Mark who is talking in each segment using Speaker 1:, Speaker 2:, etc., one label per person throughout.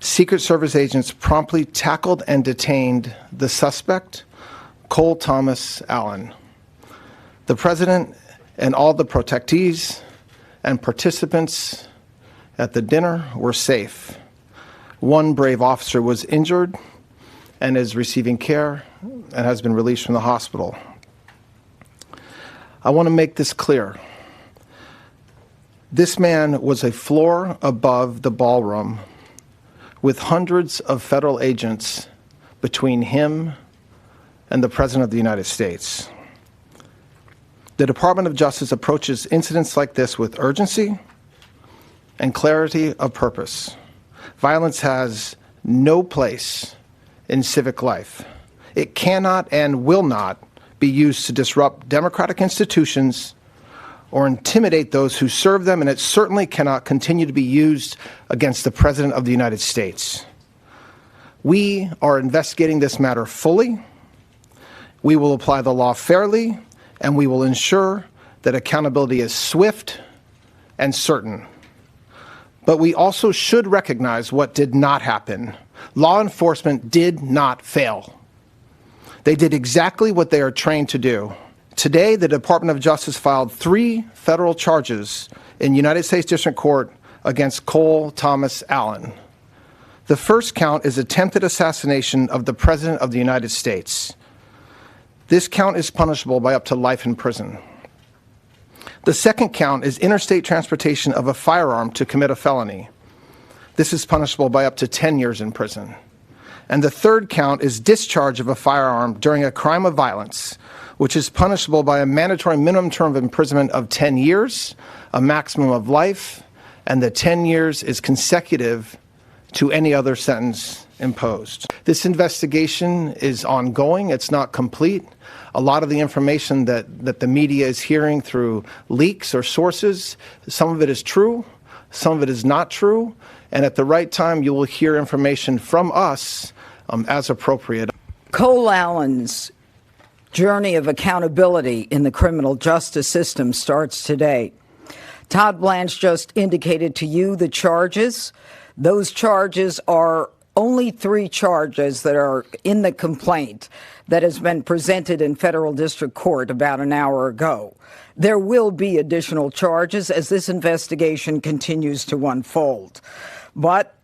Speaker 1: Secret Service agents promptly tackled and detained the suspect, Cole Thomas Allen. The president and all the protectees and participants at the dinner were safe. One brave officer was injured and is receiving care and has been released from the hospital. I want to make this clear. This man was a floor above the ballroom with hundreds of federal agents between him and the President of the United States. The Department of Justice approaches incidents like this with urgency and clarity of purpose. Violence has no place in civic life. It cannot and will not be used to disrupt democratic institutions or intimidate those who serve them, and it certainly cannot continue to be used against the President of the United States. We are investigating this matter fully. We will apply the law fairly, and we will ensure that accountability is swift and certain. But we also should recognize what did not happen. Law enforcement did not fail. They did exactly what they are trained to do. Today, the Department of Justice filed 3 federal charges in United States District Court against Cole Thomas Allen. The first count is attempted assassination of the President of the United States. This count is punishable by up to life in prison. The second count is interstate transportation of a firearm to commit a felony. This is punishable by up to 10 years in prison. And the third count is discharge of a firearm during a crime of violence, which is punishable by a mandatory minimum term of imprisonment of 10 years, a maximum of life, and the 10 years is consecutive to any other sentence imposed. This investigation is ongoing. It's not complete. A lot of the information that the media is hearing through leaks or sources, some of it is true, some of it is not true, and at the right time you will hear information from us as appropriate.
Speaker 2: Cole Allen's journey of accountability in the criminal justice system starts today. Todd Blanche just indicated to you the charges. Those charges are only 3 charges that are in the complaint that has been presented in federal district court about an hour ago. There will be additional charges as this investigation continues to unfold. But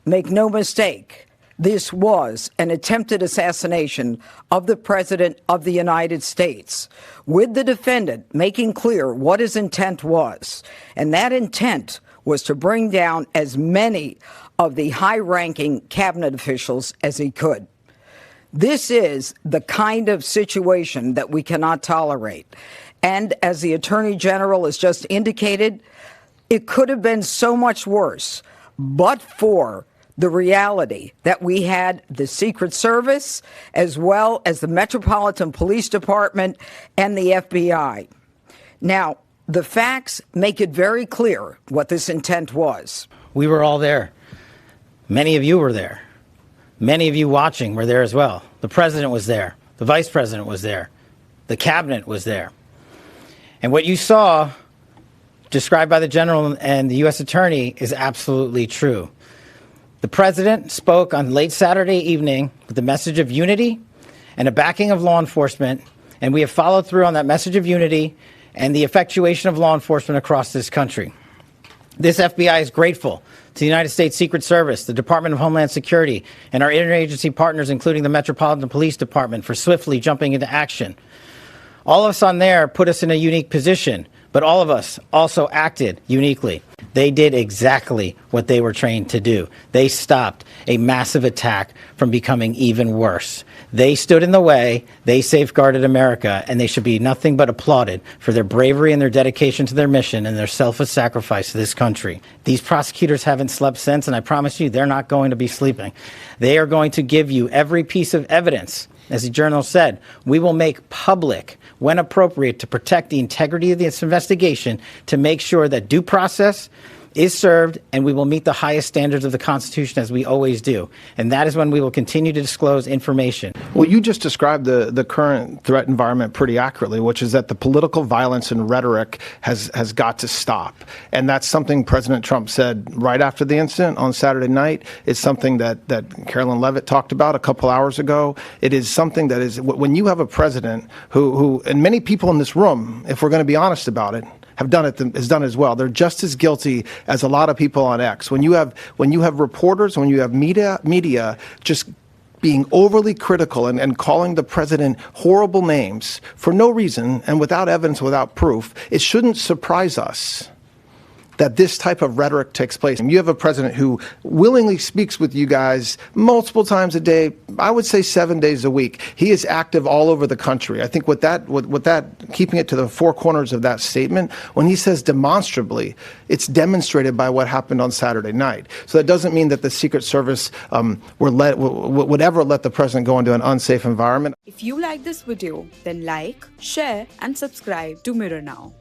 Speaker 2: make no mistake, this was an attempted assassination of the President of the United States, with the defendant making clear what his intent was. And that intent was to bring down as many of the high-ranking cabinet officials as he could. This is the kind of situation that we cannot tolerate. And as the Attorney General has just indicated, it could have been so much worse, but for the reality that we had the Secret Service as well as the Metropolitan Police Department and the FBI. Now, the facts make it very clear what this intent was.
Speaker 3: We were all there. Many of you were there. Many of you watching were there as well. The president was there. The vice president was there. The cabinet was there. And what you saw, described by the general and the U.S. attorney, is absolutely true. The president spoke on late Saturday evening with the message of unity and a backing of law enforcement, and we have followed through on that message of unity and the effectuation of law enforcement across this country. This FBI is grateful to the United States Secret Service, the Department of Homeland Security, and our interagency partners, including the Metropolitan Police Department, for swiftly jumping into action. All of us on there put us in a unique position, but all of us also acted uniquely. They did exactly what they were trained to do. They stopped a massive attack from becoming even worse. They stood in the way, they safeguarded America, and they should be nothing but applauded for their bravery and their dedication to their mission and their selfless sacrifice to this country. These prosecutors haven't slept since, and I promise you they're not going to be sleeping. They are going to give you every piece of evidence. As the journal said, we will make public, when appropriate, to protect the integrity of this investigation, to make sure that due process is served, and we will meet the highest standards of the Constitution as we always do. And that is when we will continue to disclose information.
Speaker 1: Well, you just described the current threat environment pretty accurately, which is that the political violence and rhetoric has got to stop. And that's something President Trump said right after the incident on Saturday night. It's something that Carolyn Leavitt talked about a couple hours ago. It is something that is, when you have a president who and many people in this room, if we're going to be honest about it, has done it as well. They're just as guilty as a lot of people on X. When you have reporters, when you have media just being overly critical and calling the president horrible names for no reason and without evidence, without proof, it shouldn't surprise us that this type of rhetoric takes place. And you have a president who willingly speaks with you guys multiple times a day, I would say 7 days a week. He is active all over the country. I think with that, keeping it to the four corners of that statement, when he says demonstrably, it's demonstrated by what happened on Saturday night. So that doesn't mean that the Secret Service would ever let the president go into an unsafe environment.
Speaker 4: If you like this video, then like, share, and subscribe to Mirror Now.